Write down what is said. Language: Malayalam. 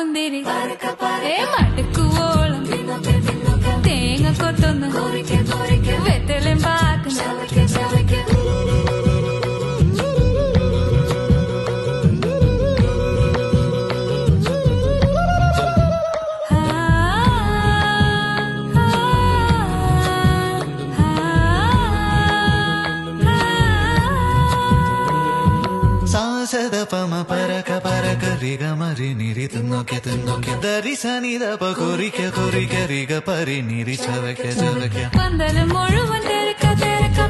മുന്തിരി മടുക്കുവോളം തേങ്ങ കൊത്തൊന്ന് വെത്തലും പാക്കുന്ന സാസദപമ പരക പരക റിഗ മരി നിരി തിന്നോക്കെ തിന്നോക്കെ ദരി സനിദപ കൊറിക്ക കൊറിക്ക റിഗ പരി നിരി ചവയ്ക്ക ചവയ്ക്ക പന്തല് മുഴുവൻ തിരക്ക തിരക്ക